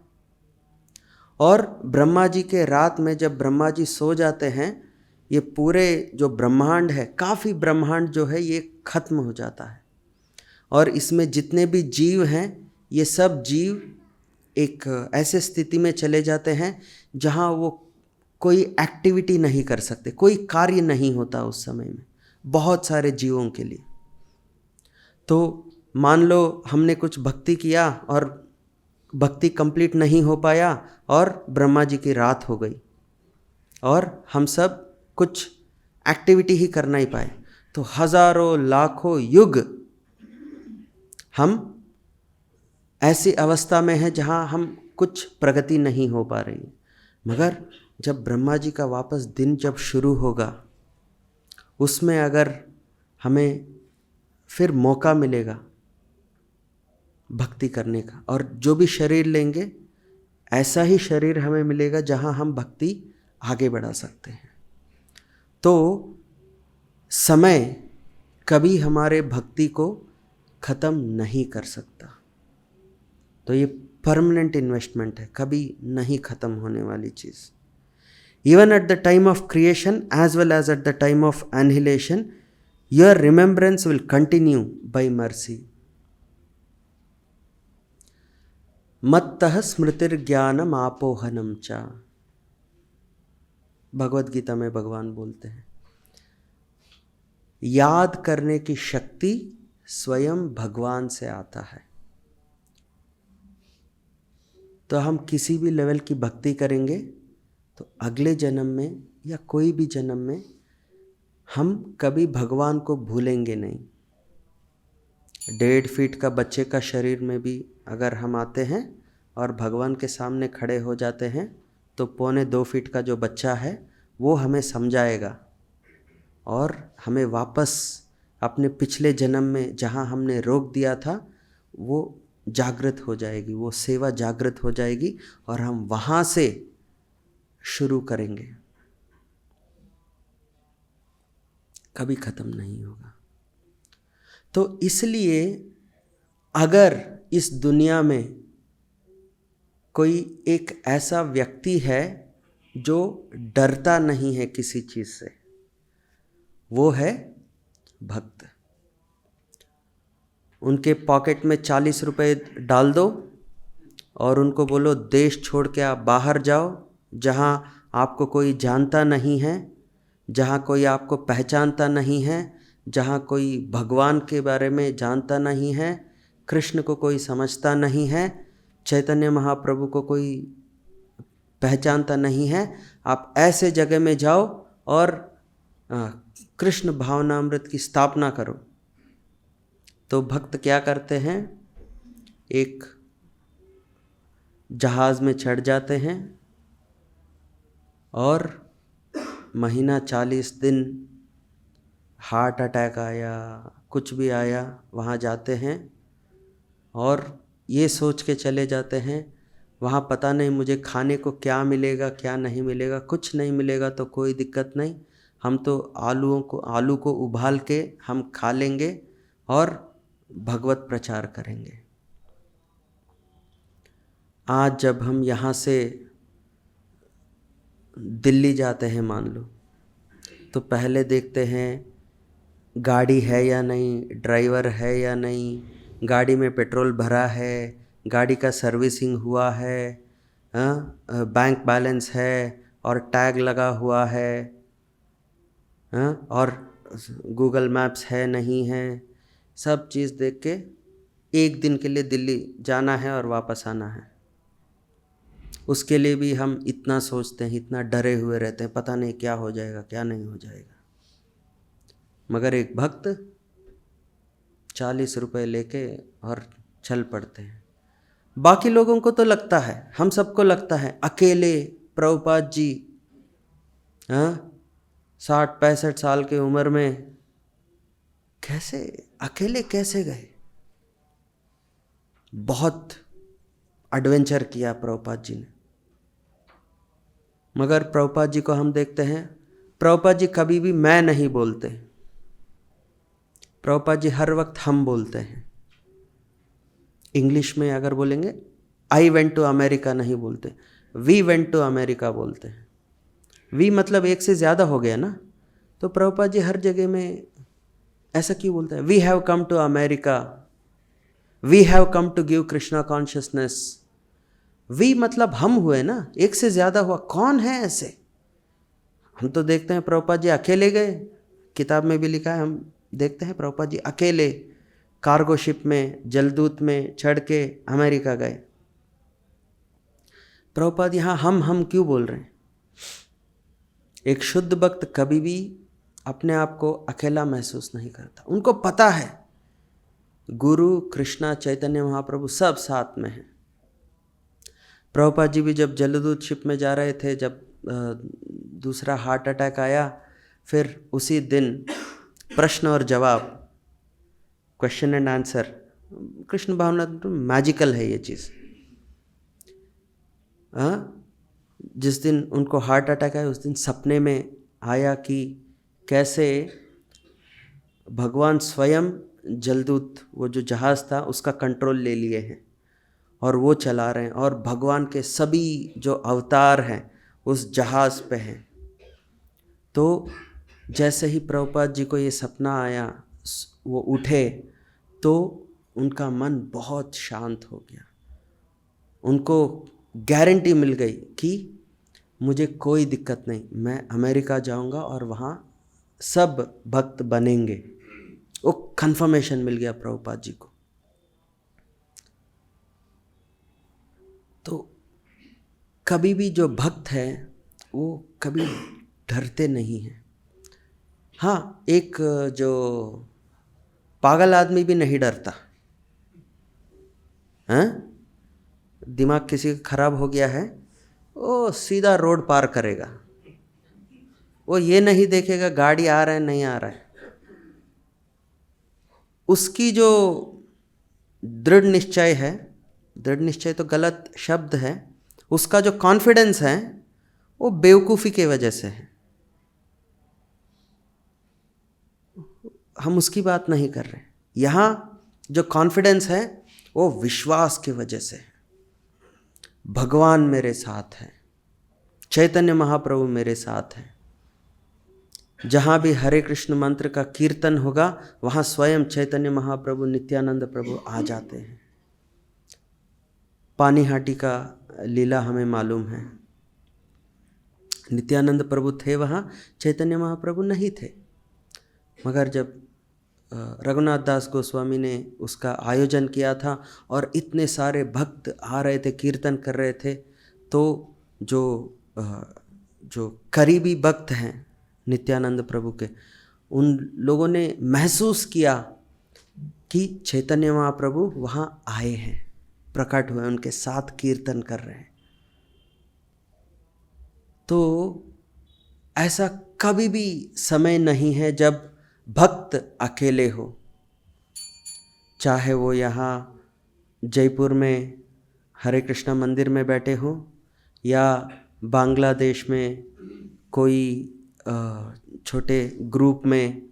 और ब्रह्मा जी के रात में जब ब्रह्मा जी सो जाते हैं, ये पूरे जो ब्रह्मांड है, काफ़ी ब्रह्मांड जो है ये खत्म हो जाता है। और इसमें जितने भी जीव हैं, ये सब जीव एक ऐसे स्थिति में चले जाते हैं जहाँ वो कोई एक्टिविटी नहीं कर सकते, कोई कार्य नहीं होता उस समय में, बहुत सारे जीवों के लिए। तो मान लो हमने कुछ भक्ति किया और भक्ति कंप्लीट नहीं हो पाया और ब्रह्मा जी की रात हो गई और हम सब कुछ एक्टिविटी ही कर नहीं पाए, तो हजारों लाखों युग हम ऐसी अवस्था में हैं जहाँ हम कुछ प्रगति नहीं हो पा रही है। मगर जब ब्रह्मा जी का वापस दिन जब शुरू होगा उसमें अगर हमें फिर मौका मिलेगा भक्ति करने का, और जो भी शरीर लेंगे ऐसा ही शरीर हमें मिलेगा जहाँ हम भक्ति आगे बढ़ा सकते हैं। तो समय कभी हमारे भक्ति को ख़त्म नहीं कर सकता। तो ये परमानेंट इन्वेस्टमेंट है, कभी नहीं ख़त्म होने वाली चीज़। Even at the time of creation as well as at the time of annihilation, your remembrance will continue by mercy. मत्तः स्मृतिर्ज्ञानम आपोहनम च, भगवत गीता में भगवान बोलते हैं। याद करने की शक्ति स्वयं भगवान से आता है। तो हम किसी भी लेवल की भक्ति करेंगे तो अगले जन्म में या कोई भी जन्म में हम कभी भगवान को भूलेंगे नहीं। 1.5 फीट का बच्चे का शरीर में भी अगर हम आते हैं और भगवान के सामने खड़े हो जाते हैं तो 2.25 फीट का जो बच्चा है वो हमें समझाएगा और हमें वापस अपने पिछले जन्म में जहाँ हमने रोक दिया था वो जागृत हो जाएगी, वो सेवा जागृत हो जाएगी और हम वहाँ से शुरू करेंगे, कभी ख़त्म नहीं होगा। तो इसलिए अगर इस दुनिया में कोई एक ऐसा व्यक्ति है जो डरता नहीं है किसी चीज़ से, वो है भक्त। उनके पॉकेट में 40 रुपए डाल दो और उनको बोलो देश छोड़ के आप बाहर जाओ, जहाँ आपको कोई जानता नहीं है, जहाँ कोई आपको पहचानता नहीं है, जहाँ कोई भगवान के बारे में जानता नहीं है, कृष्ण को कोई समझता नहीं है, चैतन्य महाप्रभु को कोई पहचानता नहीं है, आप ऐसे जगह में जाओ और कृष्ण भावनामृत की स्थापना करो। तो भक्त क्या करते हैं, एक जहाज़ में चढ़ जाते हैं और महीना 40 दिन हार्ट अटैक आया, कुछ भी आया, वहाँ जाते हैं और ये सोच के चले जाते हैं वहाँ पता नहीं मुझे खाने को क्या मिलेगा क्या नहीं मिलेगा। कुछ नहीं मिलेगा तो कोई दिक्कत नहीं, हम तो आलू को उबाल के हम खा लेंगे और भगवत प्रचार करेंगे। आज जब हम यहाँ से दिल्ली जाते हैं मान लो, तो पहले देखते हैं गाड़ी है या नहीं, ड्राइवर है या नहीं, गाड़ी में पेट्रोल भरा है, गाड़ी का सर्विसिंग हुआ है, बैंक बैलेंस है और टैग लगा हुआ है, और गूगल मैप्स है नहीं है, सब चीज़ देख के एक दिन के लिए दिल्ली जाना है और वापस आना है। उसके लिए भी हम इतना सोचते हैं, इतना डरे हुए रहते हैं, पता नहीं क्या हो जाएगा क्या नहीं हो जाएगा। मगर एक भक्त 40 रुपए लेके और चल पड़ते हैं। बाकी लोगों को तो लगता है, हम सबको लगता है अकेले प्रभुपाद जी 60-65 साल की उम्र में कैसे अकेले कैसे गए। बहुत एडवेंचर किया प्रभुपाद जी ने। मगर प्रभुपाद जी को हम देखते हैं, प्रभुपाद जी कभी भी मैं नहीं बोलते, प्रभुपाद जी हर वक्त हम बोलते हैं। इंग्लिश में अगर बोलेंगे आई वेंट टू अमेरिका नहीं बोलते, वी वेंट टू अमेरिका बोलते हैं। वी मतलब एक से ज़्यादा हो गया ना, तो प्रभुपाद जी हर जगह में ऐसा क्यों बोलते हैं, we have come to America, we have come to give Krishna consciousness. We मतलब हम हुए ना, एक से ज़्यादा हुआ, कौन है ऐसे। हम तो देखते हैं प्रभुपाद जी अकेले गए, किताब में भी लिखा है, हम देखते हैं प्रभुपाद जी अकेले कार्गो शिप में जलदूत में चढ़ के अमेरिका गए। प्रभुपाद यहाँ हम क्यों बोल रहे हैं। एक शुद्ध भक्त कभी भी अपने आप को अकेला महसूस नहीं करता। उनको पता है गुरु कृष्णा चैतन्य महाप्रभु सब साथ में हैं। प्रभुपाद जी भी जब जलदूत शिप में जा रहे थे, जब दूसरा हार्ट अटैक आया फिर उसी दिन प्रश्न और जवाब, क्वेश्चन एंड आंसर। कृष्ण भावनामृत मैजिकल है ये चीज़। जिस दिन उनको हार्ट अटैक आया उस दिन सपने में आया कि कैसे भगवान स्वयं जलदूत, वो जो जहाज़ था उसका कंट्रोल ले लिए हैं और वो चला रहे हैं, और भगवान के सभी जो अवतार हैं उस जहाज़ पे हैं। तो जैसे ही प्रभुपाद जी को ये सपना आया, वो उठे तो उनका मन बहुत शांत हो गया। उनको गारंटी मिल गई कि मुझे कोई दिक्कत नहीं, मैं अमेरिका जाऊंगा और वहाँ सब भक्त बनेंगे। वो कंफर्मेशन मिल गया प्रभुपाद जी को। तो कभी भी जो भक्त है वो कभी डरते नहीं हैं। हाँ, एक जो पागल आदमी भी नहीं डरता। हैं? दिमाग किसी का खराब हो गया है, वो सीधा रोड पार करेगा। वो ये नहीं देखेगा गाड़ी आ रहा है नहीं आ रहा है। उसकी जो दृढ़ निश्चय है, दृढ़ निश्चय तो गलत शब्द है, उसका जो कॉन्फिडेंस है वो बेवकूफ़ी के वजह से है। हम उसकी बात नहीं कर रहे। यहाँ जो कॉन्फिडेंस है वो विश्वास की वजह से है। भगवान मेरे साथ है, चैतन्य महाप्रभु मेरे साथ है। जहाँ भी हरे कृष्ण मंत्र का कीर्तन होगा वहाँ स्वयं चैतन्य महाप्रभु, नित्यानंद प्रभु आ जाते हैं। पानीहाटी का लीला हमें मालूम है। नित्यानंद प्रभु थे वहाँ, चैतन्य महाप्रभु नहीं थे। मगर जब रघुनाथ दास गोस्वामी ने उसका आयोजन किया था और इतने सारे भक्त आ रहे थे, कीर्तन कर रहे थे, तो जो करीबी भक्त हैं नित्यानंद प्रभु के, उन लोगों ने महसूस किया कि चैतन्य महाप्रभु वहाँ आए हैं, प्रकट हुए, उनके साथ कीर्तन कर रहे हैं। तो ऐसा कभी भी समय नहीं है जब भक्त अकेले हो। चाहे वो यहाँ जयपुर में हरे कृष्णा मंदिर में बैठे हो या बांग्लादेश में कोई छोटे ग्रुप में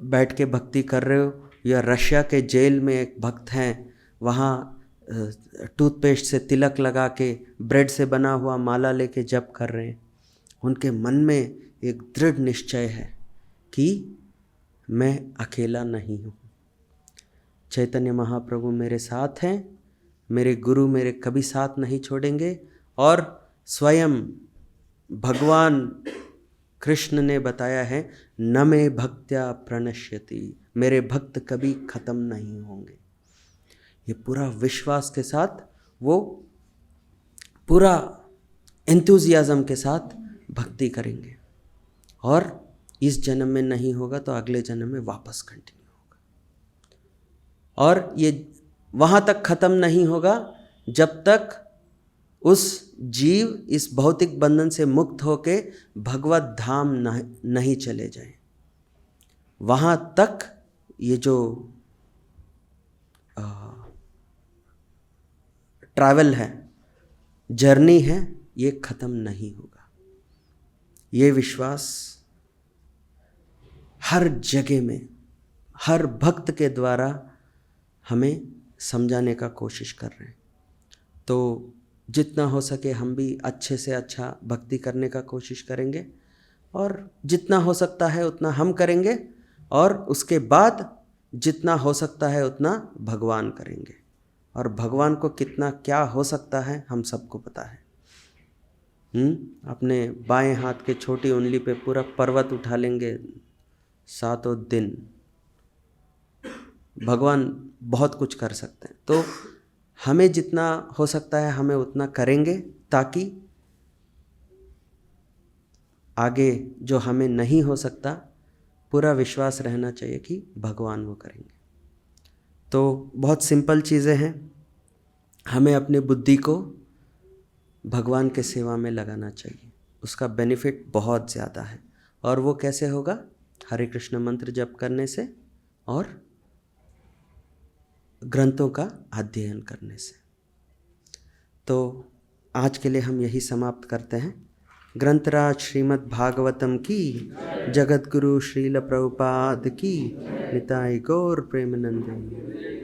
बैठ के भक्ति कर रहे हो, या रशिया के जेल में एक भक्त हैं, वहाँ टूथपेस्ट से तिलक लगा के ब्रेड से बना हुआ माला लेके जप कर रहे हैं। उनके मन में एक दृढ़ निश्चय है कि मैं अकेला नहीं हूँ, चैतन्य महाप्रभु मेरे साथ हैं, मेरे गुरु मेरे कभी साथ नहीं छोड़ेंगे। और स्वयं भगवान कृष्ण ने बताया है, न मे भक्त्या प्रणश्यति, मेरे भक्त कभी खत्म नहीं होंगे। ये पूरा विश्वास के साथ, वो पूरा एंथुजियाज्म के साथ भक्ति करेंगे, और इस जन्म में नहीं होगा तो अगले जन्म में वापस कंटिन्यू होगा। और ये वहाँ तक ख़त्म नहीं होगा जब तक उस जीव इस भौतिक बंधन से मुक्त होके भगवत धाम नहीं चले जाए। वहाँ तक ये जो ट्रैवल है, जर्नी है, ये ख़त्म नहीं होगा। ये विश्वास हर जगह में, हर भक्त के द्वारा हमें समझाने का कोशिश कर रहे हैं। तो जितना हो सके हम भी अच्छे से अच्छा भक्ति करने का कोशिश करेंगे, और जितना हो सकता है उतना हम करेंगे, और उसके बाद जितना हो सकता है उतना भगवान करेंगे। और भगवान को कितना क्या हो सकता है हम सबको पता है। अपने बाएं हाथ के छोटी उंगली पे पूरा पर्वत उठा लेंगे 7 दिन। भगवान बहुत कुछ कर सकते हैं। तो हमें जितना हो सकता है हमें उतना करेंगे, ताकि आगे जो हमें नहीं हो सकता, पूरा विश्वास रहना चाहिए कि भगवान वो करेंगे। तो बहुत सिंपल चीज़ें हैं। हमें अपनी बुद्धि को भगवान के सेवा में लगाना चाहिए। उसका बेनिफिट बहुत ज़्यादा है। और वो कैसे होगा? हरे कृष्ण मंत्र जप करने से और ग्रंथों का अध्ययन करने से। तो आज के लिए हम यही समाप्त करते हैं। ग्रंथराज श्रीमद् भागवतम की, जगत गुरु श्रील प्रभुपाद की, निताई गौर प्रेमानंद।